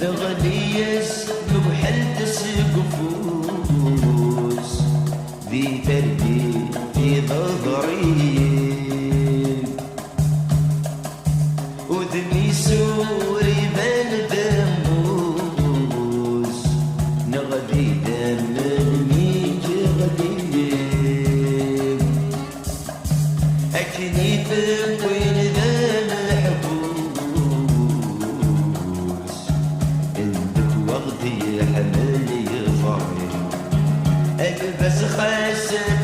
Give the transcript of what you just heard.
تغليس نوحل تسقفوس ذي تردي في ضغري وذني سوري بان دموس نغذي دم الميك غليل أكني تبوين ذا الحبوس عندك وقت يحمل يفري ألبس خاسد